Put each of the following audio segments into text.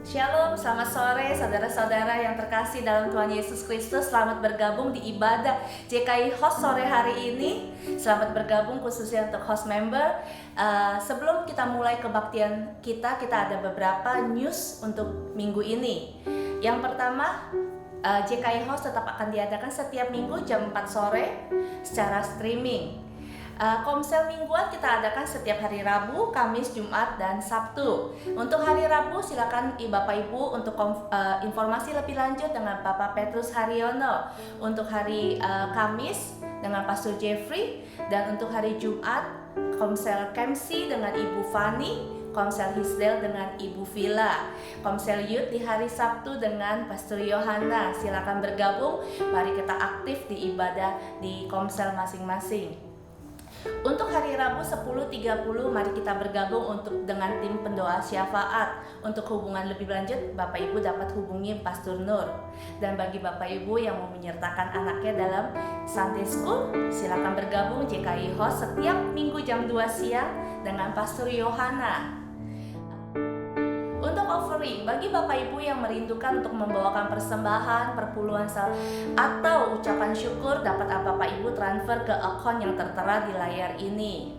Shalom, selamat sore saudara-saudara yang terkasih dalam Tuhan Yesus Kristus. Selamat bergabung di ibadah JKI Host sore hari ini. Selamat bergabung khususnya untuk host member. Sebelum kita mulai kebaktian kita ada beberapa news untuk minggu ini. Yang pertama, JKI Host tetap akan diadakan setiap minggu jam 4 sore secara streaming. Komsel mingguan kita adakan setiap hari Rabu, Kamis, Jumat, dan Sabtu. Untuk hari Rabu silakan Bapak Ibu untuk informasi lebih lanjut dengan Bapak Petrus Haryono. Untuk hari Kamis dengan Pastor Jeffrey, dan untuk hari Jumat Komsel Kemsi dengan Ibu Fani, Komsel Hisdel dengan Ibu Villa, Komsel Youth di hari Sabtu dengan Pastor Yohana. Silakan bergabung, mari kita aktif di ibadah di komsel masing-masing. Untuk hari Rabu 10.30 mari kita bergabung dengan tim pendoa syafaat. Untuk hubungan lebih lanjut, Bapak Ibu dapat hubungi Pastor Nur. Dan bagi Bapak Ibu yang mau menyertakan anaknya dalam Sunday School, silakan bergabung JKI Host setiap minggu jam 2 siang dengan Pastor Yohana. Untuk offering, bagi Bapak Ibu yang merindukan untuk membawakan persembahan, perpuluhan atau ucapan syukur, dapat Bapak Ibu transfer ke akun yang tertera di layar ini.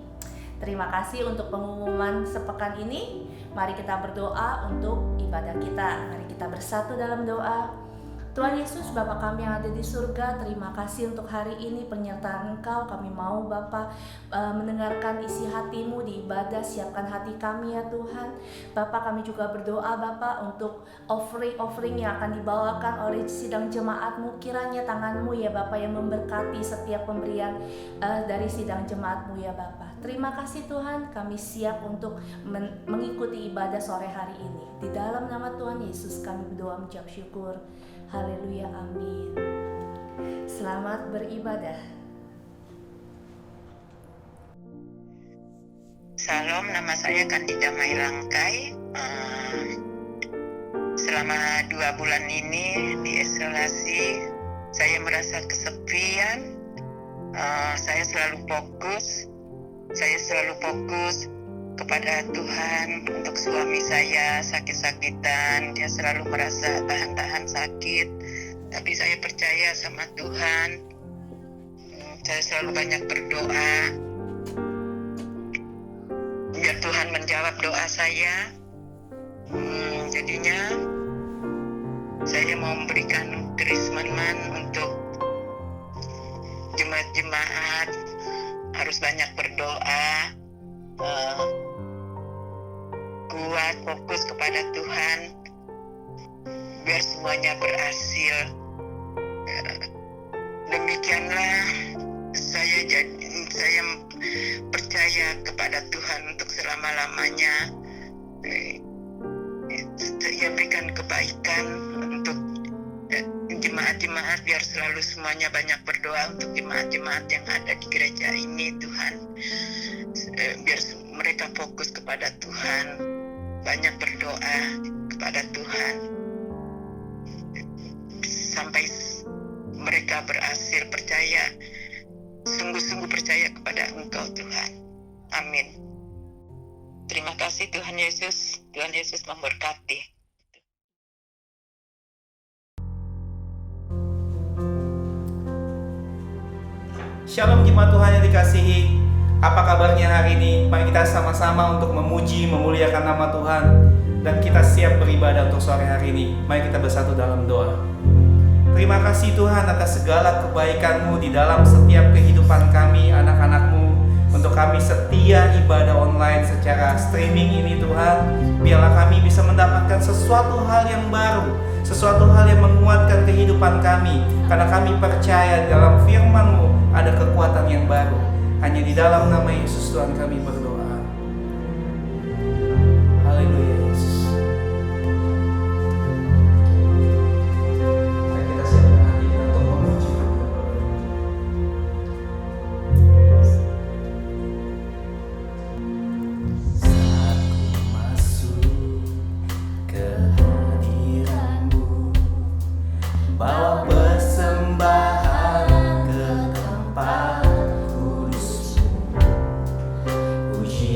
Terima kasih untuk pengumuman sepekan ini. Mari kita berdoa untuk ibadah kita. Mari kita bersatu dalam doa. Tuhan Yesus, Bapa kami yang ada di surga, terima kasih untuk hari ini penyertaan Engkau. Kami mau Bapa mendengarkan isi hati-Mu di ibadah. Siapkan hati kami ya Tuhan. Bapa, kami juga berdoa Bapa untuk offering yang akan dibawakan oleh sidang jemaat-Mu. Kiranya tangan-Mu ya Bapa yang memberkati setiap pemberian dari sidang jemaat-Mu ya Bapa. Terima kasih Tuhan, kami siap untuk mengikuti ibadah sore hari ini. Di dalam nama Tuhan Yesus kami berdoa mengucap syukur. Haleluya, amin. Selamat beribadah. Salam, nama saya Kandida Mailangkai. Selama 2 bulan ini di isolasi, saya merasa kesepian. Saya selalu fokus kepada Tuhan. Untuk suami saya sakit-sakitan, dia selalu merasa tahan-tahan sakit, tapi saya percaya sama Tuhan. Saya selalu banyak berdoa biar Tuhan menjawab doa saya. Jadinya saya mau memberikan Krisman untuk jemaat-jemaat harus banyak berdoa, kuat, fokus kepada Tuhan biar semuanya berhasil. Demikianlah saya percaya kepada Tuhan untuk selama-lamanya. Saya berikan kebaikan untuk jemaat-jemaat biar selalu semuanya banyak berdoa untuk jemaat-jemaat yang ada di gereja ini Tuhan. Biar mereka fokus kepada Tuhan, banyak berdoa kepada Tuhan sampai mereka berhasil percaya, sungguh-sungguh percaya kepada Engkau Tuhan. Amin. Terima kasih Tuhan Yesus. Tuhan Yesus memberkati. Shalom jemaat Tuhan yang dikasihi. Apa kabarnya hari ini? Mari kita sama-sama untuk memuji, memuliakan nama Tuhan. Dan kita siap beribadah untuk sore hari ini. Mari kita bersatu dalam doa. Terima kasih Tuhan atas segala kebaikan-Mu di dalam setiap kehidupan kami, anak-anak-Mu. Untuk kami setia ibadah online secara streaming ini Tuhan. Biarlah kami bisa mendapatkan sesuatu hal yang baru, sesuatu hal yang menguatkan kehidupan kami. Karena kami percaya dalam firman-Mu ada kekuatan yang baru. Hanya di dalam nama Yesus Tuhan kami berdoa. Haleluya Yesus. Mari kita siapkan hati kita untuk memuji. Saat ku masuk ke hadirat-Mu, bawa persembahan ke tempat kudus-Mu. Puji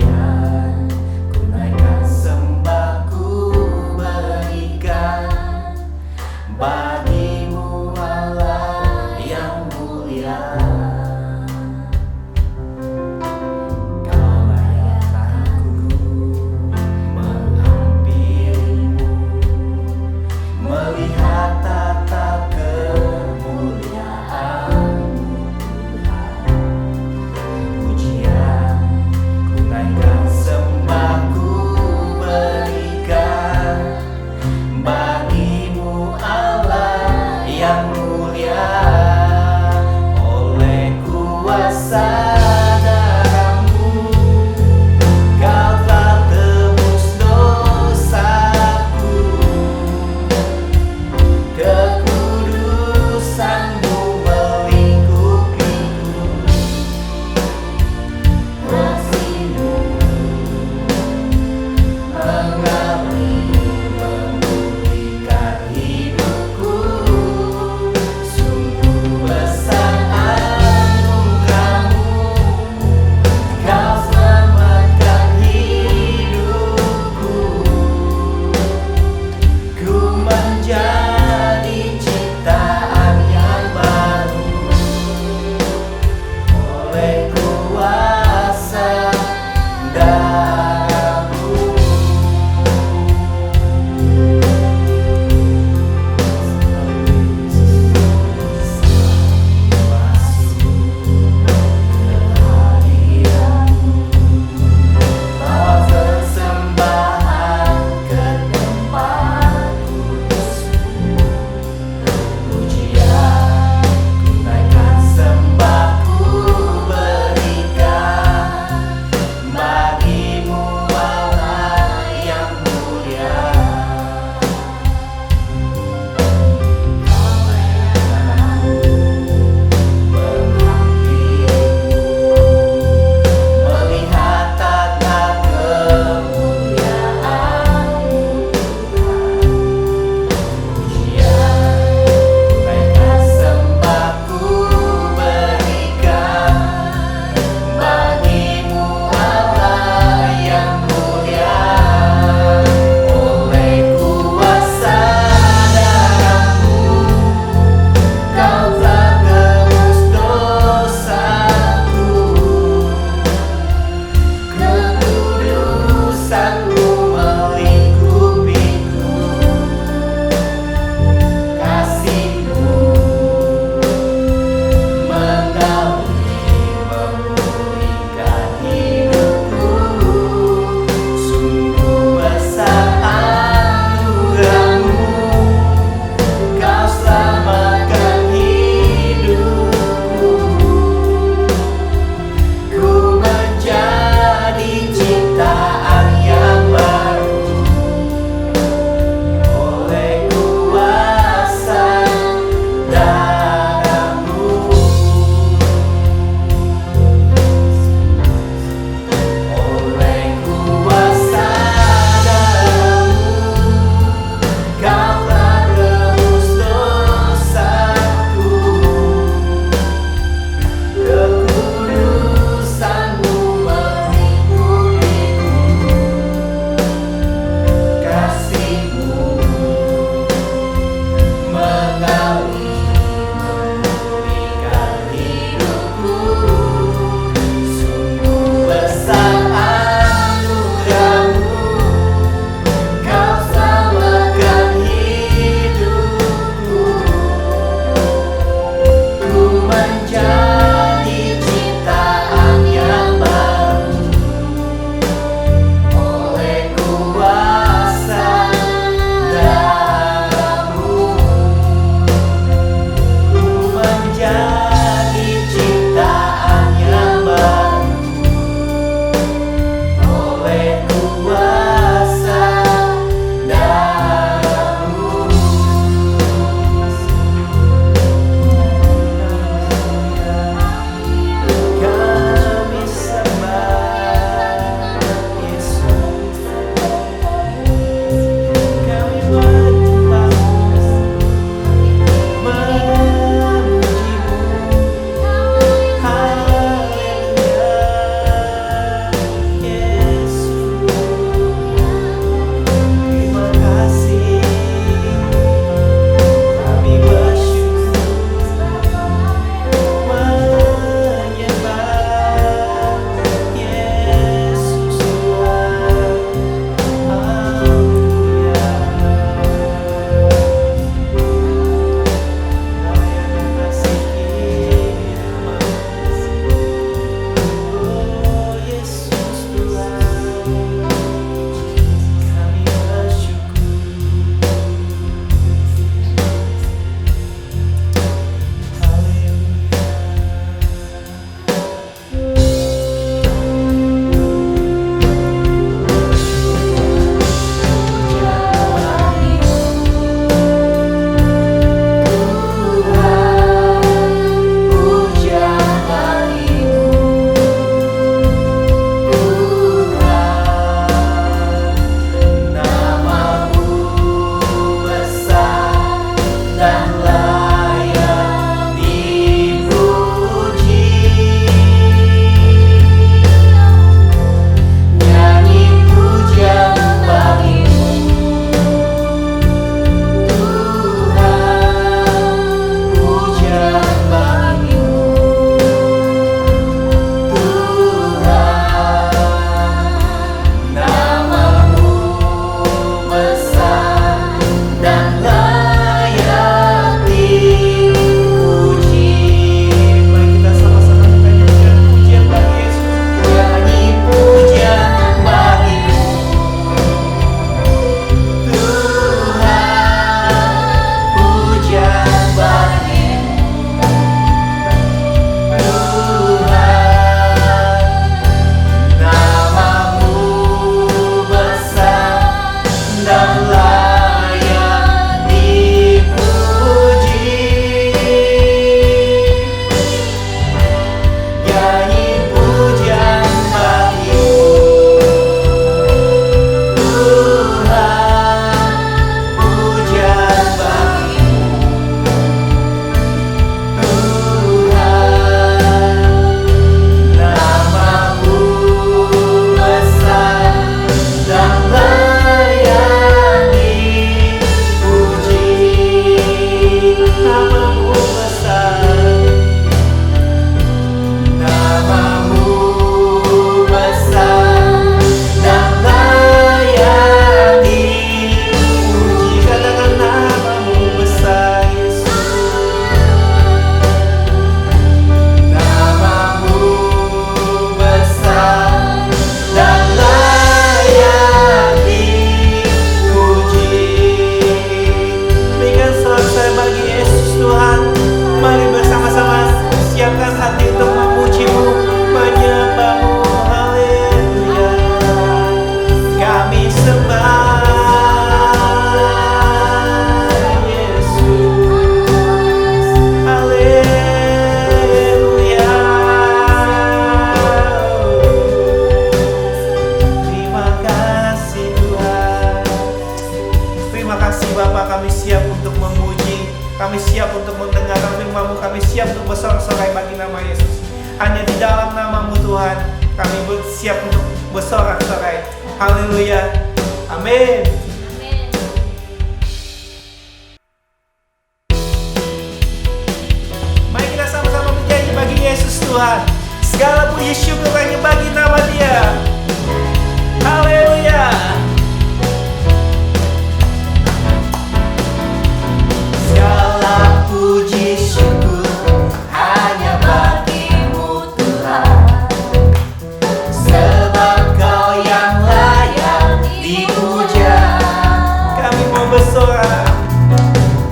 kami siap untuk bersorak-sorai. Haleluya. Amin. Amin. Mari kita sama-sama menyanyi bagi Yesus Tuhan. Segala puji syukur hanya bagi nama Dia. Haleluya. Segala puji syukur hanya bagi-Mu Tuhan, sebab Kau yang layak dipuja. Kami mau bersorak,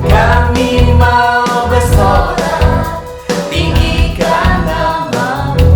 kami mau bersorak, tinggikan nama-Mu.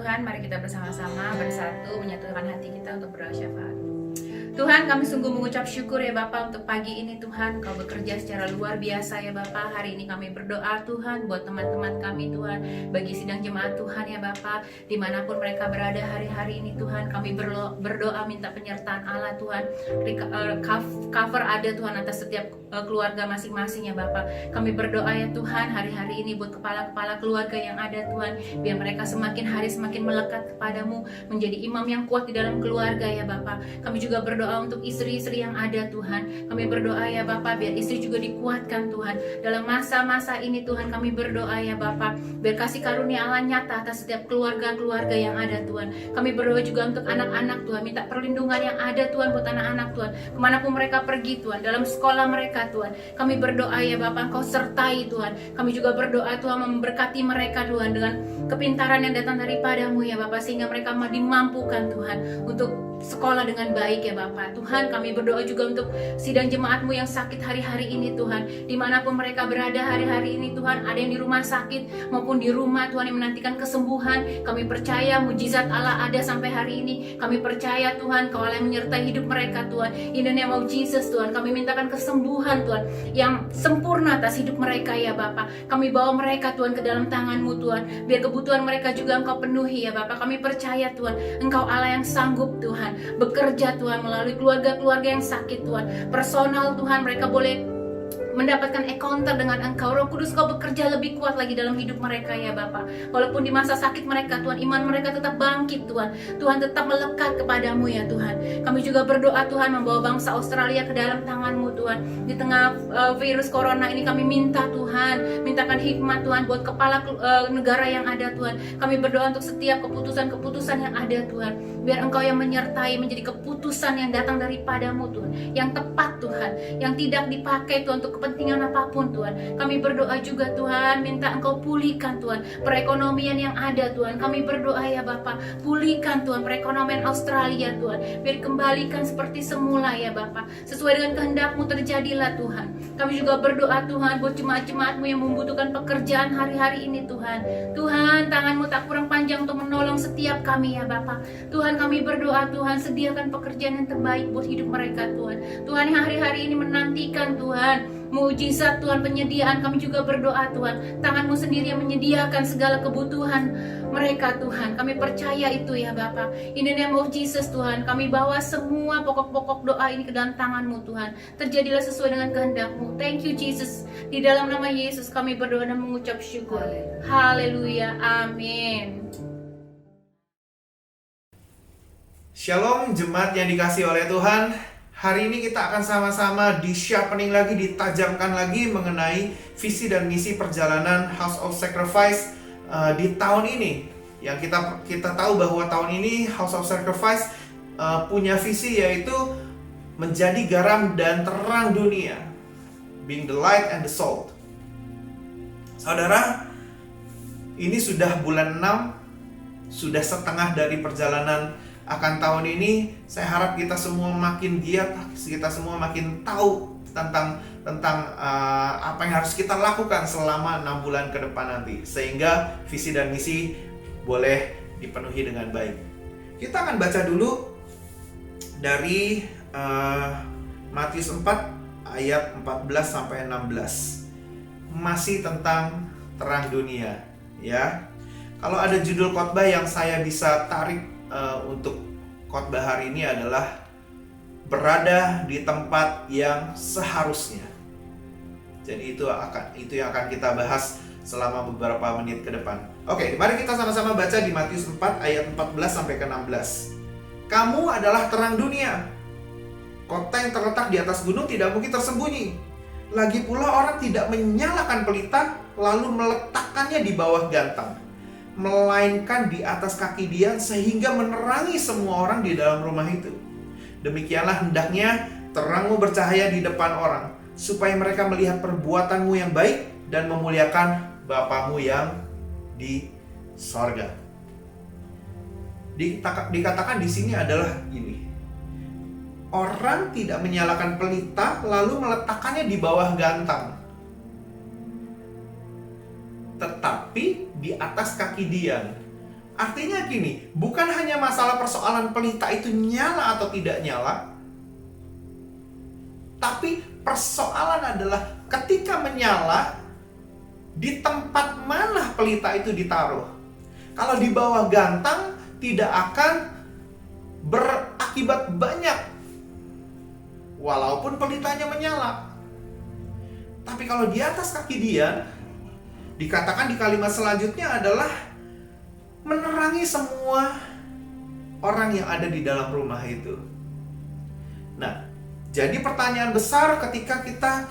Tuhan, mari kita bersama-sama bersatu menyatukan hati kita untuk berdoa syafaat. Tuhan, kami sungguh mengucap syukur ya Bapa untuk pagi ini Tuhan, Kau bekerja secara luar biasa ya Bapa. Hari ini kami berdoa Tuhan buat teman-teman kami Tuhan, bagi sidang jemaat Tuhan ya Bapa, dimanapun mereka berada hari-hari ini Tuhan, kami berdoa minta penyertaan Allah Tuhan. Cover ada Tuhan atas setiap keluarga masing-masing ya Bapa. Kami berdoa ya Tuhan hari-hari ini buat kepala-kepala keluarga yang ada Tuhan, biar mereka semakin hari semakin melekat kepadamu, menjadi imam yang kuat di dalam keluarga ya Bapa. Kami juga berdoa untuk istri-istri yang ada Tuhan. Kami berdoa ya Bapa, biar istri juga dikuatkan Tuhan. Dalam masa-masa ini Tuhan, kami berdoa ya Bapa, biar kasih karunia Allah nyata atas setiap keluarga-keluarga yang ada Tuhan. Kami berdoa juga untuk anak-anak Tuhan, minta perlindungan yang ada Tuhan buat anak-anak Tuhan, kemanapun mereka pergi Tuhan, dalam sekolah mereka Tuhan. Kami berdoa ya Bapa, Engkau sertai Tuhan. Kami juga berdoa Tuhan memberkati mereka Tuhan dengan kepintaran yang datang daripadamu ya Bapa, sehingga mereka dimampukan Tuhan untuk sekolah dengan baik ya Bapak. Tuhan, kami berdoa juga untuk sidang jemaatmu yang sakit hari-hari ini Tuhan, dimanapun mereka berada hari-hari ini Tuhan, ada yang di rumah sakit maupun di rumah Tuhan yang menantikan kesembuhan. Kami percaya mujizat Allah ada sampai hari ini. Kami percaya Tuhan, Kau Allah yang menyertai hidup mereka Tuhan. In the name of Jesus Tuhan, kami mintakan kesembuhan Tuhan yang sempurna atas hidup mereka ya Bapak. Kami bawa mereka Tuhan ke dalam tangan-Mu Tuhan, biar kebutuhan mereka juga Engkau penuhi ya Bapak. Kami percaya Tuhan, Engkau Allah yang sanggup Tuhan bekerja Tuhan melalui keluarga-keluarga yang sakit Tuhan. Personal Tuhan, mereka boleh mendapatkan encounter dengan Engkau. Roh Kudus, Kau bekerja lebih kuat lagi dalam hidup mereka ya Bapa. Walaupun di masa sakit mereka Tuhan, iman mereka tetap bangkit Tuhan. Tuhan tetap melekat kepadamu ya Tuhan. Kami juga berdoa Tuhan, membawa bangsa Australia ke dalam tangan-Mu Tuhan. Di tengah virus corona ini kami minta Tuhan, mintakan hikmat Tuhan buat kepala negara yang ada Tuhan. Kami berdoa untuk setiap keputusan-keputusan yang ada Tuhan, biar Engkau yang menyertai, menjadi keputusan yang datang daripadamu Tuhan, yang tepat Tuhan, yang tidak dipakai Tuhan untuk kepentingan apapun Tuhan. Kami berdoa juga Tuhan, minta Engkau pulihkan Tuhan perekonomian yang ada Tuhan. Kami berdoa ya Bapa, pulihkan Tuhan perekonomian Australia Tuhan, biar kembalikan seperti semula ya Bapa. Sesuai dengan kehendak-Mu terjadilah Tuhan. Kami juga berdoa Tuhan buat jemaat-jemaat-Mu yang membutuhkan pekerjaan hari-hari ini Tuhan. Tuhan, tangan-Mu tak kurang panjang untuk menolong setiap kami ya Bapa. Tuhan, kami berdoa Tuhan, sediakan pekerjaan yang terbaik buat hidup mereka Tuhan. Tuhan, yang hari-hari ini menantikan Tuhan mujizat Tuhan, penyediaan, kami juga berdoa Tuhan, tangan-Mu sendiri yang menyediakan segala kebutuhan mereka Tuhan. Kami percaya itu ya Bapa. In the name of Jesus Tuhan, kami bawa semua pokok-pokok doa ini ke dalam tangan-Mu Tuhan. Terjadilah sesuai dengan kehendak-Mu. Thank you Jesus. Di dalam nama Yesus kami berdoa dan mengucap syukur. Haleluya. Amin. Shalom jemaat yang dikasihi oleh Tuhan. Hari ini kita akan sama-sama di-sharpening lagi, ditajamkan lagi mengenai visi dan misi perjalanan House of Sacrifice di tahun ini. Yang kita tahu bahwa tahun ini House of Sacrifice punya visi, yaitu menjadi garam dan terang dunia, being the light and the salt. Saudara, ini sudah bulan 6, sudah setengah dari perjalanan akan tahun ini. Saya harap kita semua makin giat, kita semua makin tahu tentang apa yang harus kita lakukan selama 6 bulan ke depan nanti, sehingga visi dan misi boleh dipenuhi dengan baik. Kita akan baca dulu dari Matius 4 ayat 14 sampai 16. Masih tentang terang dunia ya. Kalau ada judul khotbah yang saya bisa tarik untuk khotbah hari ini adalah berada di tempat yang seharusnya. Jadi itu yang akan kita bahas selama beberapa menit ke depan. Oke, mari kita sama-sama baca di Matius 4 ayat 14 sampai ke 16. Kamu adalah terang dunia. Kota yang terletak di atas gunung tidak mungkin tersembunyi. Lagi pula orang tidak menyalakan pelita lalu meletakkannya di bawah gantang, melainkan di atas kaki dia sehingga menerangi semua orang di dalam rumah itu. Demikianlah hendaknya terangmu bercahaya di depan orang, supaya mereka melihat perbuatanmu yang baik dan memuliakan Bapamu yang di sorga. Dikatakan di sini adalah ini: orang tidak menyalakan pelita lalu meletakkannya di bawah gantang, tetapi di atas kaki dia, Artinya gini, bukan hanya masalah persoalan pelita itu nyala atau tidak nyala, tapi persoalan adalah ketika menyala, di tempat mana pelita itu ditaruh. Kalau di bawah gantang, tidak akan berakibat banyak, walaupun pelitanya menyala. Tapi kalau di atas kaki dia, dikatakan di kalimat selanjutnya adalah menerangi semua orang yang ada di dalam rumah itu. Nah, jadi pertanyaan besar ketika kita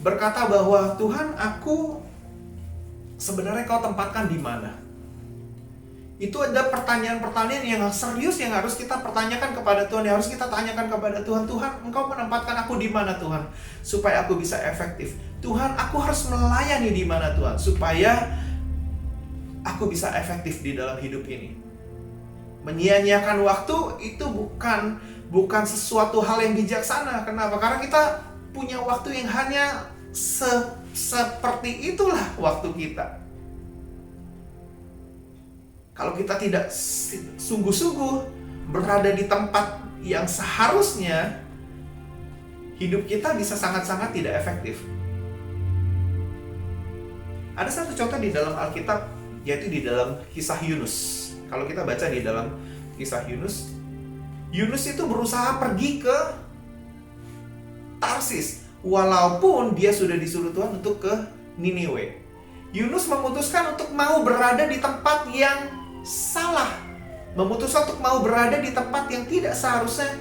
berkata bahwa Tuhan, aku sebenarnya kau tempatkan di mana? Itu ada pertanyaan-pertanyaan yang serius yang harus kita pertanyakan kepada Tuhan, yang harus kita tanyakan kepada Tuhan. Tuhan, Engkau menempatkan aku di mana Tuhan, supaya aku bisa efektif. Tuhan, aku harus melayani di mana Tuhan, supaya aku bisa efektif di dalam hidup ini. Menyia-nyiakan waktu itu bukan sesuatu hal yang bijaksana. Kenapa? Karena kita punya waktu yang hanya seperti itulah waktu kita. Kalau kita tidak sungguh-sungguh berada di tempat yang seharusnya, hidup kita bisa sangat-sangat tidak efektif. Ada satu contoh di dalam Alkitab, yaitu di dalam kisah Yunus. Kalau kita baca di dalam kisah Yunus, Yunus itu berusaha pergi ke Tarsis, walaupun dia sudah disuruh Tuhan untuk ke Niniwe. Yunus memutuskan untuk mau berada di tempat yang salah, memutuskan untuk mau berada di tempat yang tidak seharusnya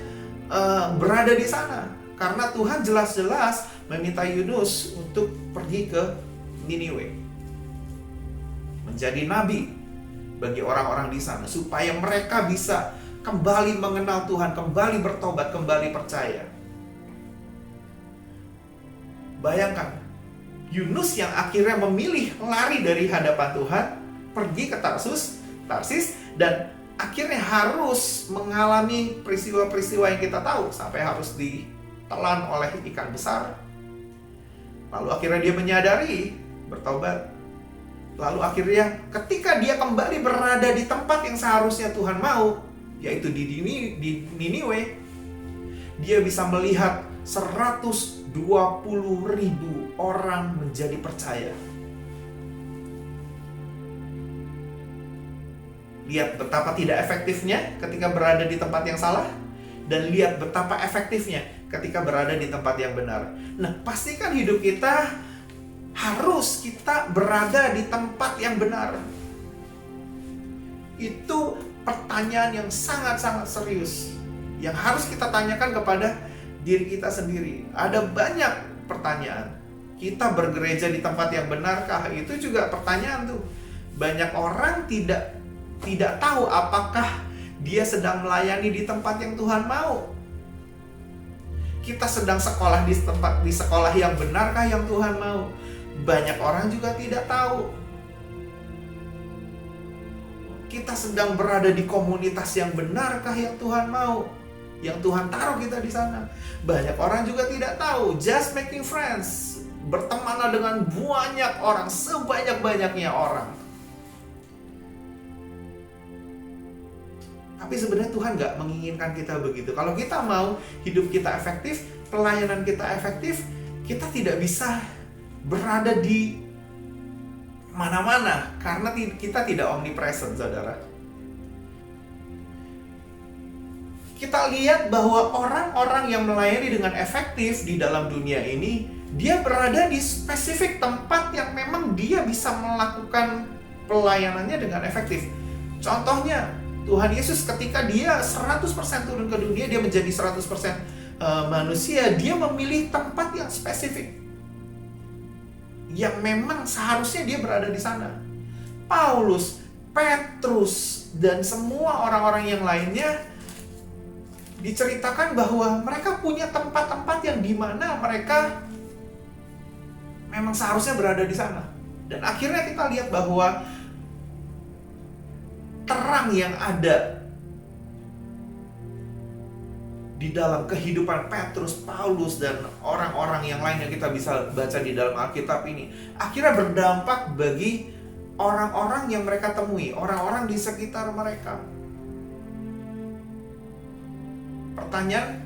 berada di sana, karena Tuhan jelas-jelas meminta Yunus untuk pergi ke Niniwe, menjadi nabi bagi orang-orang di sana, supaya mereka bisa kembali mengenal Tuhan, kembali bertobat, kembali percaya. Bayangkan, Yunus yang akhirnya memilih lari dari hadapan Tuhan, pergi ke Tarsis, dan akhirnya harus mengalami peristiwa-peristiwa yang kita tahu, sampai harus ditelan oleh ikan besar. Lalu akhirnya dia menyadari, bertobat. Lalu akhirnya ketika dia kembali berada di tempat yang seharusnya Tuhan mau, yaitu di Niniwe, dia bisa melihat 120.000 orang menjadi percaya. Lihat betapa tidak efektifnya ketika berada di tempat yang salah, dan lihat betapa efektifnya ketika berada di tempat yang benar. Nah, pastikan hidup kita harus kita berada di tempat yang benar. Itu pertanyaan yang sangat-sangat serius yang harus kita tanyakan kepada diri kita sendiri. Ada banyak pertanyaan. Kita bergereja di tempat yang benarkah? Itu juga pertanyaan tuh. Banyak orang tidak tahu apakah dia sedang melayani di tempat yang Tuhan mau. Kita sedang sekolah di sekolah yang benarkah yang Tuhan mau? Banyak orang juga tidak tahu. Kita sedang berada di komunitas yang benarkah yang Tuhan mau? Yang Tuhan taruh kita di sana. Banyak orang juga tidak tahu. Just making friends, bertemanlah dengan banyak orang, sebanyak-banyaknya orang. Tapi sebenarnya Tuhan nggak menginginkan kita begitu. Kalau kita mau hidup kita efektif, pelayanan kita efektif, kita tidak bisa berada di mana-mana karena kita tidak omnipresent, saudara. Kita lihat bahwa orang-orang yang melayani dengan efektif di dalam dunia ini, dia berada di spesifik tempat yang memang dia bisa melakukan pelayanannya dengan efektif. Contohnya, Tuhan Yesus ketika dia 100% turun ke dunia, dia menjadi 100% manusia, dia memilih tempat yang spesifik, yang memang seharusnya dia berada di sana. Paulus, Petrus, dan semua orang-orang yang lainnya diceritakan bahwa mereka punya tempat-tempat yang dimana mereka memang seharusnya berada di sana. Dan akhirnya kita lihat bahwa terang yang ada di dalam kehidupan Petrus, Paulus, dan orang-orang yang lain yang kita bisa baca di dalam Alkitab ini akhirnya berdampak bagi orang-orang yang mereka temui, orang-orang di sekitar mereka. Pertanyaan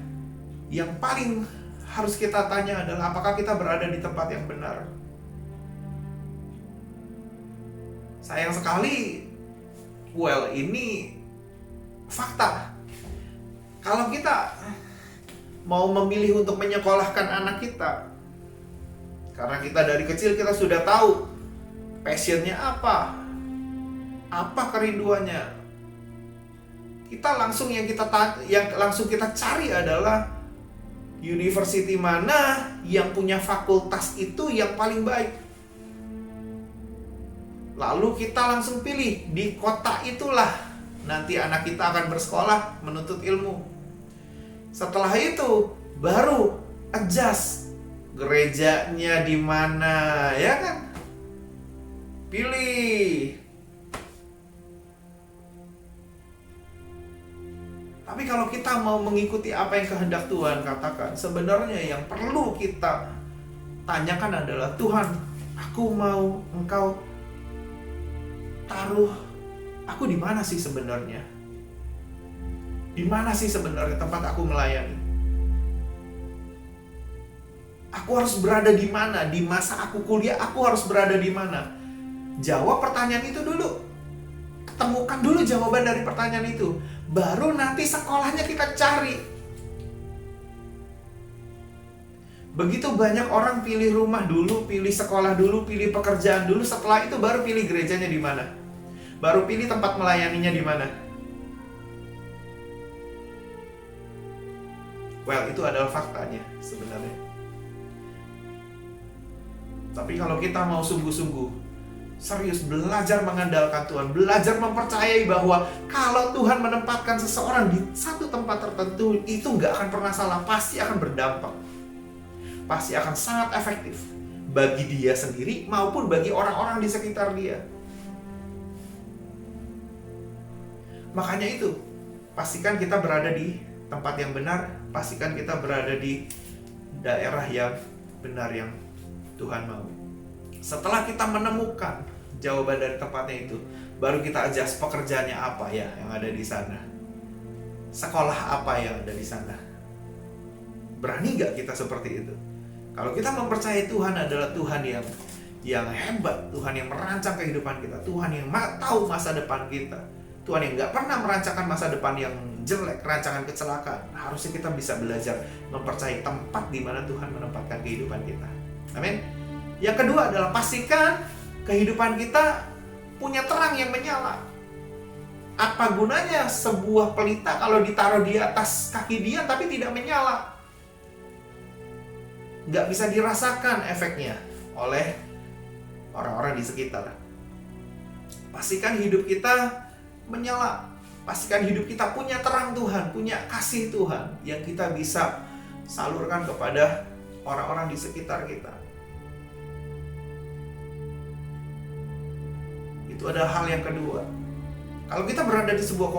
yang paling harus kita tanya adalah apakah kita berada di tempat yang benar? Sayang sekali, ini fakta. Kalau kita mau memilih untuk menyekolahkan anak kita, karena kita dari kecil kita sudah tahu passionnya apa kerinduannya, kita langsung yang kita cari adalah university mana yang punya fakultas itu yang paling baik. Lalu kita langsung pilih di kota itulah nanti anak kita akan bersekolah menuntut ilmu. Setelah itu baru adjust gerejanya di mana, ya kan? Pilih. Tapi kalau kita mau mengikuti apa yang kehendak Tuhan katakan, sebenarnya yang perlu kita tanyakan adalah, Tuhan, aku mau Engkau taruh aku di mana sih sebenarnya? Di mana sih sebenarnya tempat aku melayani? Aku harus berada di mana? Di masa aku kuliah, aku harus berada di mana? Jawab pertanyaan itu dulu. Temukan dulu jawaban dari pertanyaan itu. Baru nanti sekolahnya kita cari. Begitu banyak orang pilih rumah dulu, pilih sekolah dulu, pilih pekerjaan dulu. Setelah itu baru pilih gerejanya di mana. Baru pilih tempat melayaninya di mana. Itu adalah faktanya sebenarnya. Tapi kalau kita mau sungguh-sungguh, serius belajar mengandalkan Tuhan, belajar mempercayai bahwa kalau Tuhan menempatkan seseorang di satu tempat tertentu, itu nggak akan pernah salah, pasti akan berdampak. Pasti akan sangat efektif bagi dia sendiri maupun bagi orang-orang di sekitar dia. Makanya itu, pastikan kita berada di tempat yang benar, pastikan kita berada di daerah yang benar yang Tuhan mau. Setelah kita menemukan jawaban dari tempatnya itu, baru kita adjust pekerjaannya apa ya yang ada di sana, sekolah apa yang ada di sana. Berani gak kita seperti itu? Kalau kita mempercayai Tuhan adalah Tuhan yang hebat, Tuhan yang merancang kehidupan kita, Tuhan yang tahu masa depan kita, Tuhan yang gak pernah merancangkan masa depan yang jelek, rancangan kecelakaan. Harusnya kita bisa belajar mempercayai tempat di mana Tuhan menempatkan kehidupan kita. Amin. Yang kedua adalah pastikan kehidupan kita punya terang yang menyala. Apa gunanya sebuah pelita kalau ditaruh di atas kaki dia tapi tidak menyala? Nggak bisa dirasakan efeknya oleh orang-orang di sekitar. Pastikan hidup kita menyala. Pastikan hidup kita punya terang Tuhan, punya kasih Tuhan yang kita bisa salurkan kepada orang-orang di sekitar kita. Itu adalah hal yang kedua. Kalau kita berada di sebuah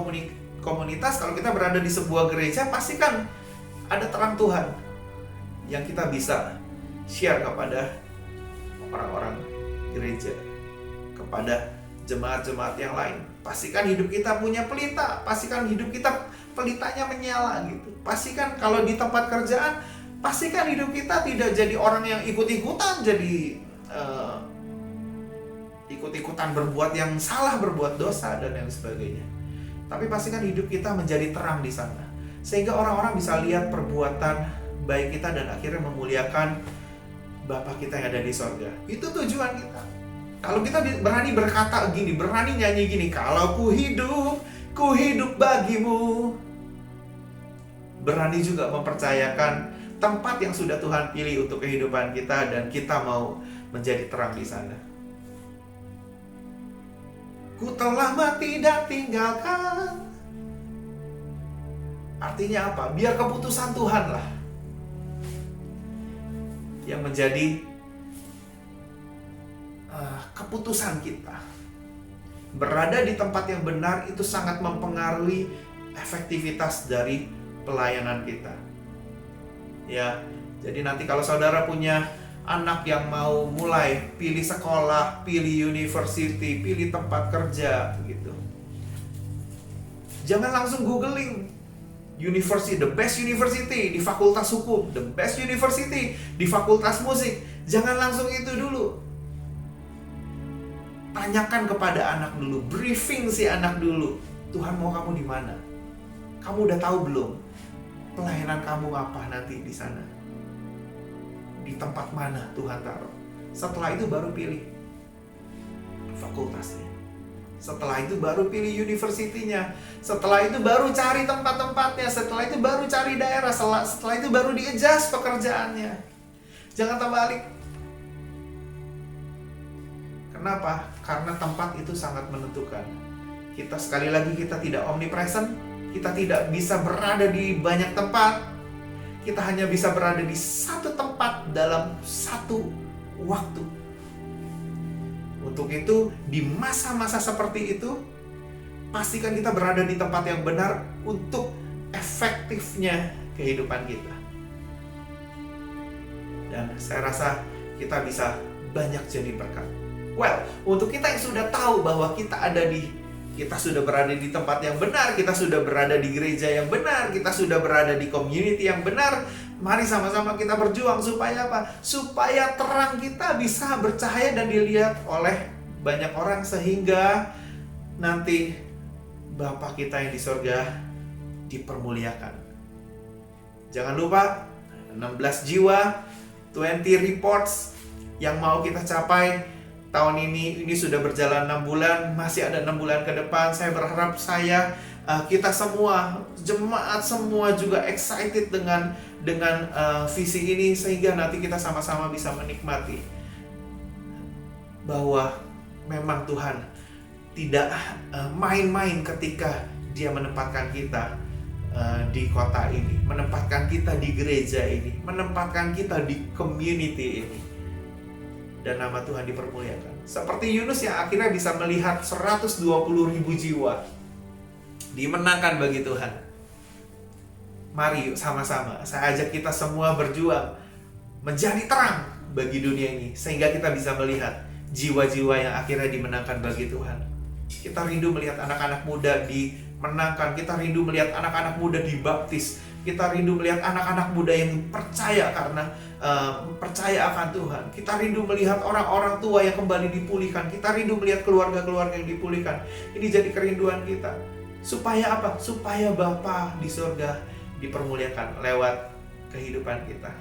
komunitas, kalau kita berada di sebuah gereja, pastikan ada terang Tuhan yang kita bisa share kepada orang-orang gereja, kepada jemaat-jemaat yang lain. Pastikan hidup kita punya pelita, pastikan hidup kita pelitanya menyala gitu. Pastikan kalau di tempat kerjaan, pastikan hidup kita tidak jadi orang yang ikut-ikutan, jadi ikut-ikutan berbuat yang salah, berbuat dosa dan yang sebagainya. Tapi pastikan hidup kita menjadi terang di sana, sehingga orang-orang bisa lihat perbuatan baik kita dan akhirnya memuliakan Bapa kita yang ada di sorga. Itu tujuan kita. Kalau kita berani berkata gini, berani nyanyi gini, kalau ku hidup bagimu. Berani juga mempercayakan tempat yang sudah Tuhan pilih untuk kehidupan kita dan kita mau menjadi terang di sana. Ku telah mati dan tinggalkan. Artinya apa? Biar keputusan Tuhan lah yang menjadi keputusan kita. Berada di tempat yang benar itu sangat mempengaruhi efektivitas dari pelayanan kita. Ya, jadi nanti kalau saudara punya anak yang mau mulai pilih sekolah, pilih university, pilih tempat kerja gitu. Jangan langsung googling university, the best university di fakultas hukum, the best university di fakultas musik. Jangan langsung itu dulu. Tanyakan kepada anak dulu, briefing si anak dulu. Tuhan mau kamu di mana? Kamu udah tahu belum? Pelayanan kamu apa nanti di sana? Di tempat mana Tuhan taruh? Setelah itu baru pilih fakultasnya. Setelah itu baru pilih universitinya. Setelah itu baru cari tempat-tempatnya. Setelah itu baru cari daerah. Setelah itu baru di-adjust pekerjaannya. Jangan terbalik. Kenapa? Karena tempat itu sangat menentukan. Kita sekali lagi kita tidak omnipresent. Kita tidak bisa berada di banyak tempat. Kita hanya bisa berada di satu tempat dalam satu waktu. Untuk itu, di masa-masa seperti itu, pastikan kita berada di tempat yang benar untuk efektifnya kehidupan kita. Dan saya rasa kita bisa banyak jadi berkat. Well, untuk kita yang sudah tahu bahwa kita sudah berada di tempat yang benar, kita sudah berada di gereja yang benar, kita sudah berada di community yang benar. Mari sama-sama kita berjuang supaya apa? Supaya terang kita bisa bercahaya dan dilihat oleh banyak orang sehingga nanti Bapa kita yang di surga dipermuliakan. Jangan lupa 16 jiwa, 20 reports yang mau kita capai tahun ini sudah berjalan 6 bulan, masih ada 6 bulan ke depan. Saya berharap kita semua, jemaat semua juga excited dengan visi ini sehingga nanti kita sama-sama bisa menikmati bahwa memang Tuhan tidak main-main ketika Dia menempatkan kita di kota ini, menempatkan kita di gereja ini, menempatkan kita di community ini. Dan nama Tuhan dipermuliakan. Seperti Yunus yang akhirnya bisa melihat 120.000 jiwa dimenangkan bagi Tuhan. Mari yuk sama-sama, saya ajak kita semua berjuang menjadi terang bagi dunia ini sehingga kita bisa melihat jiwa-jiwa yang akhirnya dimenangkan bagi Tuhan. Kita rindu melihat anak-anak muda dimenangkan, kita rindu melihat anak-anak muda dibaptis, kita rindu melihat anak-anak muda yang percaya karena percaya akan Tuhan. Kita rindu melihat orang-orang tua yang kembali dipulihkan. Kita rindu melihat keluarga-keluarga yang dipulihkan. Ini jadi kerinduan kita. Supaya apa? Supaya Bapa di surga dipermuliakan lewat kehidupan kita.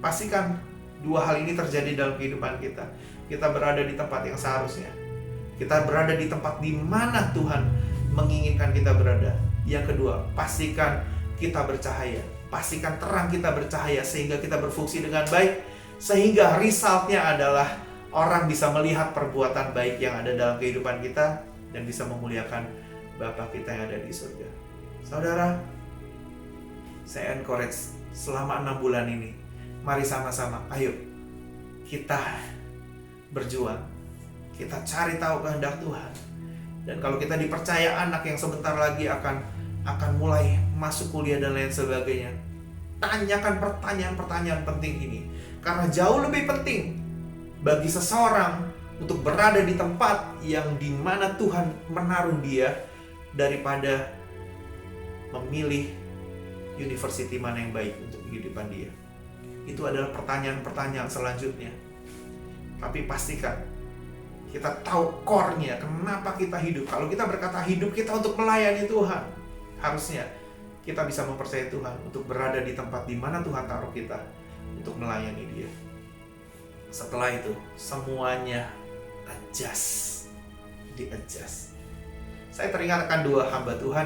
Pastikan dua hal ini terjadi dalam kehidupan kita. Kita berada di tempat yang seharusnya. Kita berada di tempat di mana Tuhan menginginkan kita berada. Yang kedua, pastikan kita bercahaya. Pastikan terang kita bercahaya sehingga kita berfungsi dengan baik. Sehingga resultnya adalah orang bisa melihat perbuatan baik yang ada dalam kehidupan kita dan bisa memuliakan Bapa kita yang ada di surga. Saudara, saya encourage selama 6 bulan ini, mari sama-sama, ayo kita berjuang. Kita cari tahu kehendak Tuhan. Dan kalau kita dipercaya anak yang sebentar lagi akan mulai masuk kuliah dan lain sebagainya, tanyakan pertanyaan-pertanyaan penting ini. Karena jauh lebih penting bagi seseorang untuk berada di tempat yang dimana Tuhan menaruh dia daripada memilih university mana yang baik untuk kehidupan dia. Itu adalah pertanyaan-pertanyaan selanjutnya. Tapi pastikan kita tahu core-nya, kenapa kita hidup. Kalau kita berkata hidup kita untuk melayani Tuhan, harusnya kita bisa mempercayai Tuhan untuk berada di tempat di mana Tuhan taruh kita untuk melayani Dia. Setelah itu, semuanya adjust, di-adjust. Saya teringat akan 2 hamba Tuhan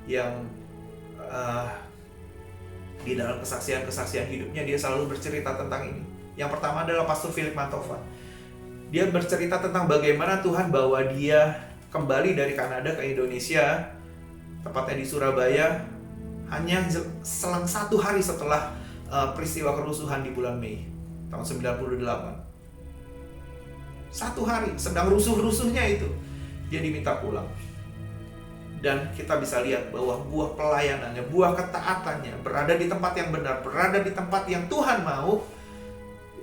yang di dalam kesaksian-kesaksian hidupnya dia selalu bercerita tentang ini. Yang pertama adalah Pastor Philip Mantova. Dia bercerita tentang bagaimana Tuhan bawa dia kembali dari Kanada ke Indonesia, tepatnya di Surabaya, hanya selang 1 hari setelah peristiwa kerusuhan di bulan Mei tahun 98. 1 hari, sedang rusuh-rusuhnya itu, dia diminta pulang. Dan kita bisa lihat bahwa buah pelayanannya, buah ketaatannya, berada di tempat yang benar, berada di tempat yang Tuhan mau,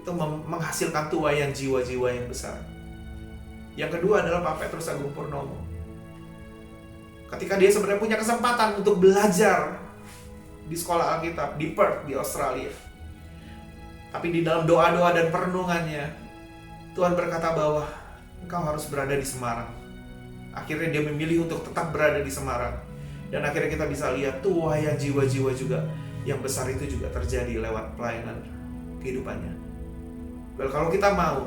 itu menghasilkan tuaian jiwa-jiwa yang besar. Yang kedua adalah Pak Petrus Agung Purnomo. Ketika dia sebenarnya punya kesempatan untuk belajar di sekolah Alkitab di Perth, di Australia, tapi di dalam doa-doa dan perenungannya, Tuhan berkata bahwa engkau harus berada di Semarang. Akhirnya dia memilih untuk tetap berada di Semarang. Dan akhirnya kita bisa lihat tuaian jiwa-jiwa juga yang besar itu juga terjadi lewat pelayanan kehidupannya. Well, kalau kita mau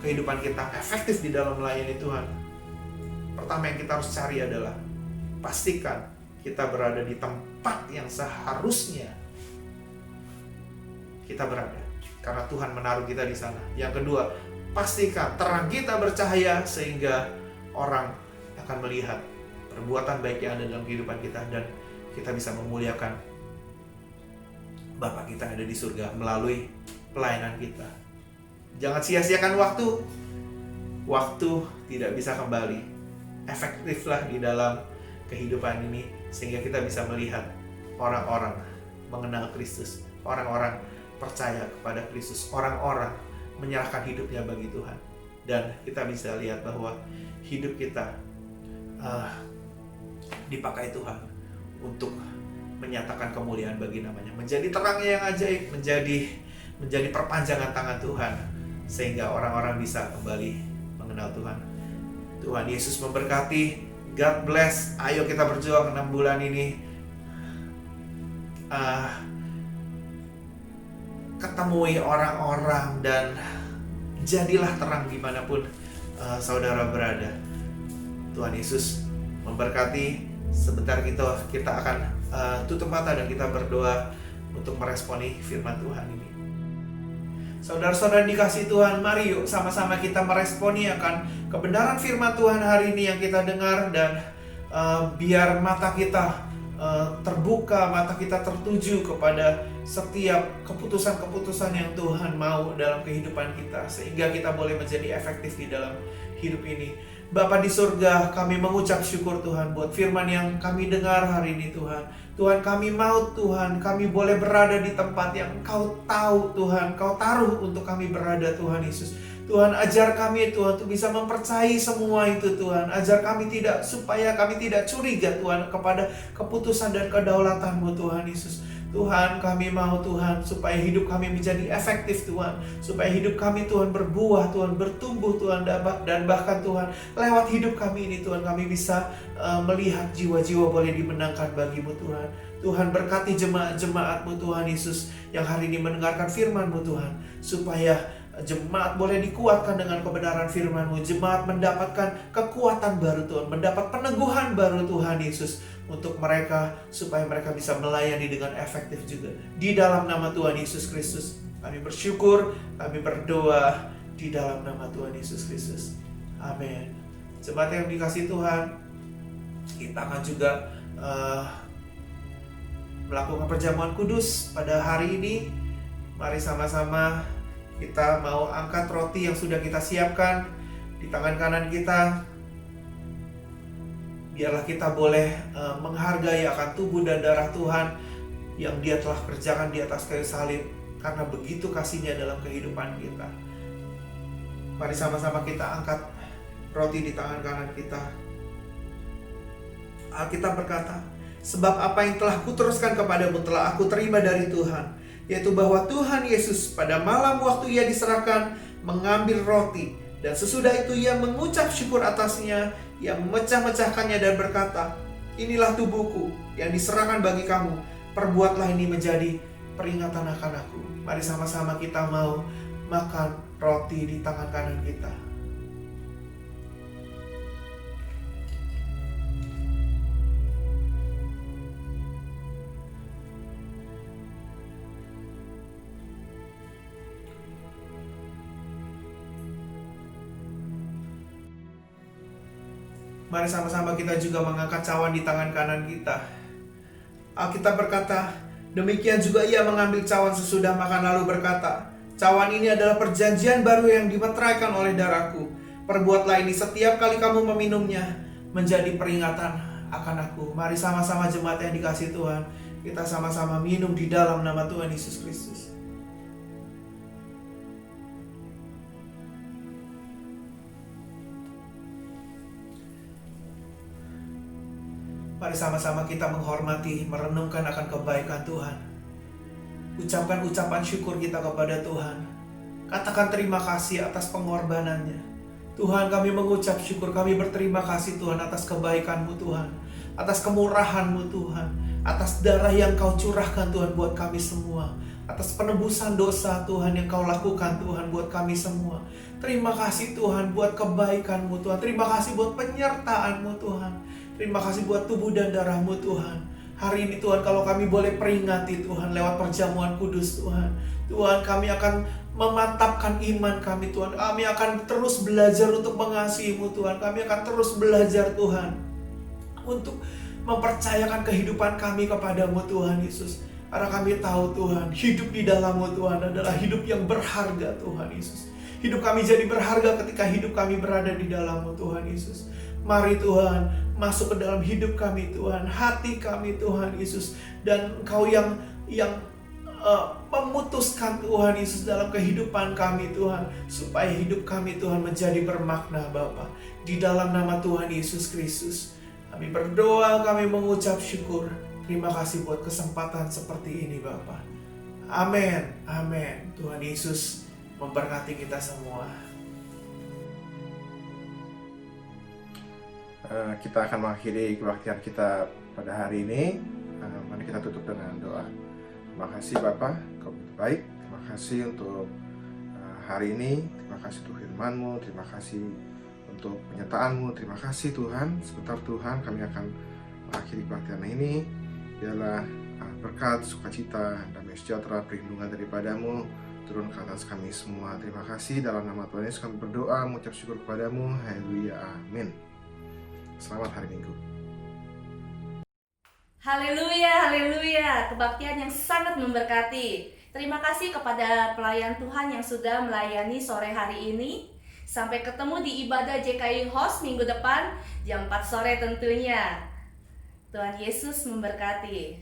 kehidupan kita efektif di dalam melayani Tuhan, pertama yang kita harus cari adalah pastikan kita berada di tempat yang seharusnya kita berada, karena Tuhan menaruh kita di sana. Yang kedua, pastikan terang kita bercahaya sehingga orang akan melihat perbuatan baik yang ada dalam kehidupan kita, dan kita bisa memuliakan Bapa kita yang ada di surga melalui pelayanan kita. Jangan sia-siakan waktu. Waktu tidak bisa kembali. Efektiflah di dalam kehidupan ini sehingga kita bisa melihat orang-orang mengenal Kristus, orang-orang percaya kepada Kristus, orang-orang menyerahkan hidupnya bagi Tuhan. Dan kita bisa lihat bahwa hidup kita dipakai Tuhan untuk menyatakan kemuliaan bagi namanya, menjadi terangnya yang ajaib, menjadi perpanjangan tangan Tuhan, sehingga orang-orang bisa kembali mengenal Tuhan. Tuhan Yesus memberkati. God bless. Ayo kita berjuang 6 bulan ini, ketemui orang-orang dan jadilah terang dimanapun saudara berada. Tuhan Yesus memberkati. Sebentar kita akan tutup mata dan kita berdoa untuk meresponi firman Tuhan ini. Saudara-saudara dikasih Tuhan, mari yuk sama-sama kita meresponi akan kebenaran firman Tuhan hari ini yang kita dengar, dan biar mata kita terbuka, mata kita tertuju kepada setiap keputusan-keputusan yang Tuhan mau dalam kehidupan kita, sehingga kita boleh menjadi efektif di dalam hidup ini. Bapa di surga, kami mengucap syukur Tuhan buat firman yang kami dengar hari ini Tuhan. Tuhan, kami mau Tuhan, kami boleh berada di tempat yang Kau tahu Tuhan, Kau taruh untuk kami berada Tuhan Yesus. Tuhan, ajar kami Tuhan untuk bisa mempercayai semua itu Tuhan. Ajar kami supaya kami tidak curiga Tuhan kepada keputusan dan kedaulatan-Mu Tuhan Yesus. Tuhan, kami mau Tuhan supaya hidup kami menjadi efektif Tuhan, supaya hidup kami Tuhan berbuah Tuhan, bertumbuh Tuhan, dan bahkan Tuhan lewat hidup kami ini Tuhan kami bisa melihat jiwa-jiwa boleh dimenangkan bagi-Mu Tuhan. Tuhan, berkati jemaat-jemaat-Mu Tuhan Yesus yang hari ini mendengarkan firman-Mu Tuhan, supaya jemaat boleh dikuatkan dengan kebenaran firman-Mu. Jemaat mendapatkan kekuatan baru Tuhan, mendapat peneguhan baru Tuhan Yesus untuk mereka, supaya mereka bisa melayani dengan efektif juga. Di dalam nama Tuhan Yesus Kristus kami bersyukur, kami berdoa di dalam nama Tuhan Yesus Kristus. Amin. Jemaat yang dikasih Tuhan, kita akan juga melakukan perjamuan kudus pada hari ini. Mari sama-sama kita mau angkat roti yang sudah kita siapkan di tangan kanan kita. Biarlah kita boleh menghargai akan tubuh dan darah Tuhan yang Dia telah kerjakan di atas kayu salib, karena begitu kasihnya dalam kehidupan kita. Mari sama-sama kita angkat roti di tangan kanan kita. Alkitab berkata, sebab apa yang telah kuteruskan kepadamu telah aku terima dari Tuhan, yaitu bahwa Tuhan Yesus pada malam waktu Ia diserahkan mengambil roti, dan sesudah itu Ia mengucap syukur atasnya, Ia memecah-mecahkannya dan berkata, inilah tubuhku yang diserahkan bagi kamu, perbuatlah ini menjadi peringatan akan aku. Mari sama-sama kita mau makan roti di tangan kanan kita. Mari sama-sama kita juga mengangkat cawan di tangan kanan kita. Alkitab berkata, demikian juga Ia mengambil cawan sesudah makan lalu berkata, cawan ini adalah perjanjian baru yang dimeteraikan oleh darahku. Perbuatlah ini setiap kali kamu meminumnya, menjadi peringatan akan aku. Mari sama-sama jemaat yang dikasih Tuhan, kita sama-sama minum di dalam nama Tuhan Yesus Kristus. Mari sama-sama kita menghormati, merenungkan akan kebaikan Tuhan. Ucapkan ucapan syukur kita kepada Tuhan. Katakan terima kasih atas pengorbanannya. Tuhan, kami mengucap syukur, kami berterima kasih Tuhan atas kebaikan-Mu Tuhan, atas kemurahan-Mu Tuhan, atas darah yang Kau curahkan Tuhan buat kami semua, atas penebusan dosa Tuhan yang Kau lakukan Tuhan buat kami semua. Terima kasih Tuhan buat kebaikan-Mu Tuhan, terima kasih buat penyertaan-Mu Tuhan, terima kasih buat tubuh dan darah-Mu Tuhan. Hari ini Tuhan, kalau kami boleh peringati Tuhan lewat perjamuan kudus Tuhan, Tuhan, kami akan memantapkan iman kami Tuhan. Kami akan terus belajar untuk mengasihi-Mu Tuhan. Kami akan terus belajar Tuhan untuk mempercayakan kehidupan kami kepada-Mu Tuhan Yesus. Karena kami tahu Tuhan, hidup di dalam-Mu Tuhan adalah hidup yang berharga Tuhan Yesus. Hidup kami jadi berharga ketika hidup kami berada di dalam-Mu Tuhan Yesus. Mari Tuhan, masuk ke dalam hidup kami Tuhan, hati kami Tuhan Yesus. Dan Engkau yang memutuskan Tuhan Yesus dalam kehidupan kami Tuhan, supaya hidup kami Tuhan menjadi bermakna Bapa. Di dalam nama Tuhan Yesus Kristus kami berdoa, kami mengucap syukur. Terima kasih buat kesempatan seperti ini Bapa. Amin, amin. Tuhan Yesus memberkati kita semua. Kita akan mengakhiri kebaktian kita pada hari ini. Mari kita tutup dengan doa. Terima kasih Bapa, Kau begitu baik. Terima kasih untuk hari ini. Terima kasih untuk firman-Mu. Terima kasih untuk penyertaan-Mu. Terima kasih Tuhan. Sebentar Tuhan, kami akan mengakhiri kebaktian ini. Biarlah berkat, sukacita, damai sejahtera, perlindungan daripada-Mu turun ke atas kami semua. Terima kasih. Dalam nama Tuhan Yesus kami berdoa, mengucap syukur kepada-Mu. Haleluya, amin. Selamat hari Minggu. Haleluya, haleluya. Kebaktian yang sangat memberkati. Terima kasih kepada pelayan Tuhan yang sudah melayani sore hari ini. Sampai ketemu di ibadah JKI Host minggu depan jam 4 sore tentunya. Tuhan Yesus memberkati.